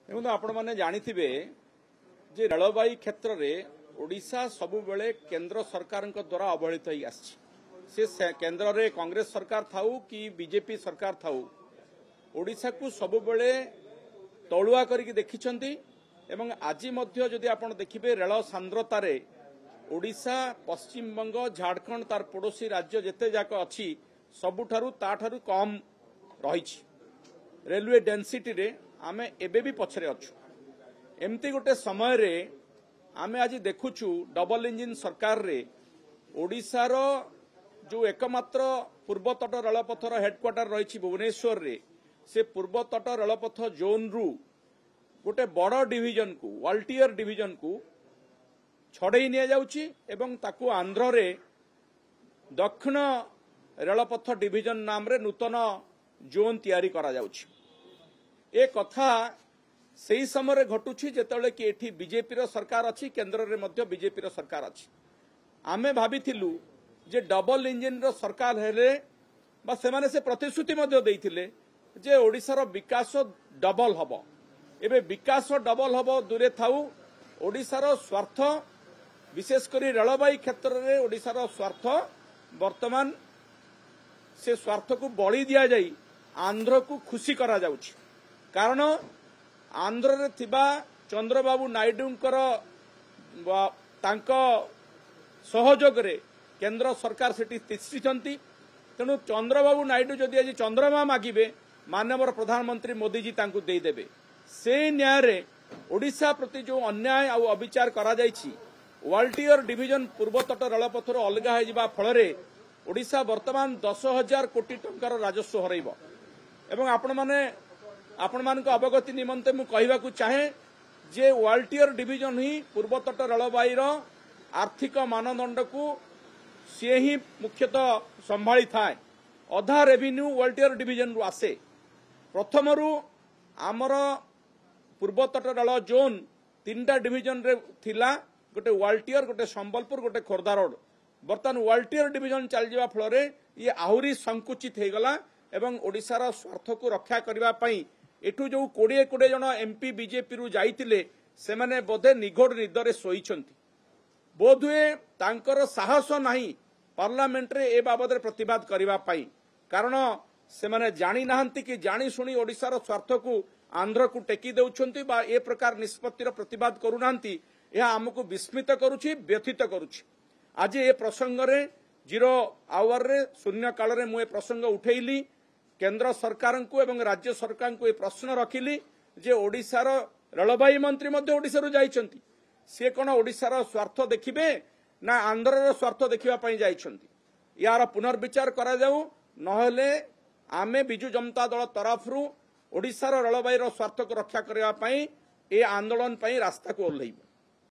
देखो आपण मैंने जानिथिबे जे रेलवाई क्षेत्र में ओडिशा सबुबेले केंद्र सरकार द्वारा अवहेलित हो आसी से केंद्र में कांग्रेस सरकार थाउ कि बीजेपी सरकार थाउ ओडिशा को सबुबेले तलुआ करके देखिछंती एवं आज मध्य जदि आपण देखिबे रेल सांद्रतार ओडिशा पश्चिम बंग झारखंड तार पड़ोसी राज्य जेते जाक अछि सबुठारु ताठारु कम रहिछि रेलवे डेंसिटी रे आमे एबे भी पछरे अछु एमती गोटे समय रे आमे आज देखुछु डबल इंजिन सरकार रे ओडिशा रो जो एकमात्र पूर्व तट रेलपथर हेडक्वार्टर रही भुवनेश्वर रे से पूर्व तट रेलपथ जोन रु गोटे बड़ डिविजन को वाल्टियर डिविजन को छड़े निया जाउची एवं ताकू आंध्र रे दक्षिण रेलपथ डिविजन नाम रे नूतन जोन तैयारी करा जाउची ए कथा सही समय घटुची जेतले कि एठी बीजेपी रो सरकार अछि केंद्र रे मध्य बीजेपी रो सरकार अछि आमे भाबिथिलु जे डबल इंजिन रो सरकार हेले बा सेमाने से प्रतिश्रुति मध्य देइथिले जे ओडिसा रो विकास डबल हबो एबे विकास डबल हबो दूरे थाउ ओडिसा रो स्वार्थ विशेष करी रेलवाई क्षेत्र रे ओडिसा रो स्वार्थ वर्तमान से स्वार्थ को बळी दिया जाई आंध्र को खुशी करा जाउछि कारण आंध्र रे थिबा चंद्रबाबू नायडूंकर तांको सहयोग रे केंद्र सरकार सेठी तिष्ठिचंती तेणु चंद्रबाबू नायडू जदि आज चंद्रमा मागिबे माननीय प्रधानमंत्री मोदी जी तांको देई देबे से न्याय रे ओडिशा प्रति जो अन्याय आ अविचार करा जायछि वाल्टियर डिविजन पूर्व तट रेलपथर अलगा हो जिबा फल रे ओडिशा वर्तमान 10,000 कोटी टंकार राजस्व हरइबो एवं आपण मानक अवगति निमंते मु कहिबाकू चाहे जे वाल्टियर डिविजन ही पूर्व तट रेलवाई रो आर्थिक मानदंड को सी ही मुख्यतः संभाली थाए अधा रेवेन्यू वाल्टियर डिविजन रु आसे प्रथम रु आमर पूर्व तट रेल जोन 3टा डिविजन रे थिला गोटे वाल्टियर गोटे संबलपुर गोटे खोर्धा रोड बर्तमान वाल्टियर डिविजन चल जावा फल रे ये आहुरी संकुचित हो गला एवं ओडिशार स्वार्थ को रक्षा करबा पई एठू जो 20 जन एमपी बीजेपी रु जाइतिले से माने बोधे निघोड़ निदरे सोईछंती बोधुए तांकर साहस नाही पार्लियामेंट रे ए बाबद प्रतिवाद करबा पई कारण से माने जानी नाहंती कि जानी सुनी ओडिशार स्वार्थ को आंध्र को टेकी देउछंती बा ए प्रकार निष्पत्तिर प्रतिवाद करूनांती यह आमको विस्मित करुछि व्यथित करुछि आज ए प्रसंग रे 0 आवर रे शून्य काल रे मु ए प्रसंग उठेइली केंद्र सरकार को एवं राज्य सरकार को ए प्रश्न रखिली जे ओडिशार रेलवाई मंत्री मध्य ओडिसा जाइछंती से कोन ओडिशार स्वार्थ देखिबे ना आंध्रर स्वार्थ देखिबा पई जाइछंती यार पुनर्विचार करा जाऊ नहले आमे बिजु जनता दल तरफ रु ओडिशार रेलवाई स्वार्थ को रक्षा करबा पई ए आंदोलन पई रास्ता को ओल्लैबो।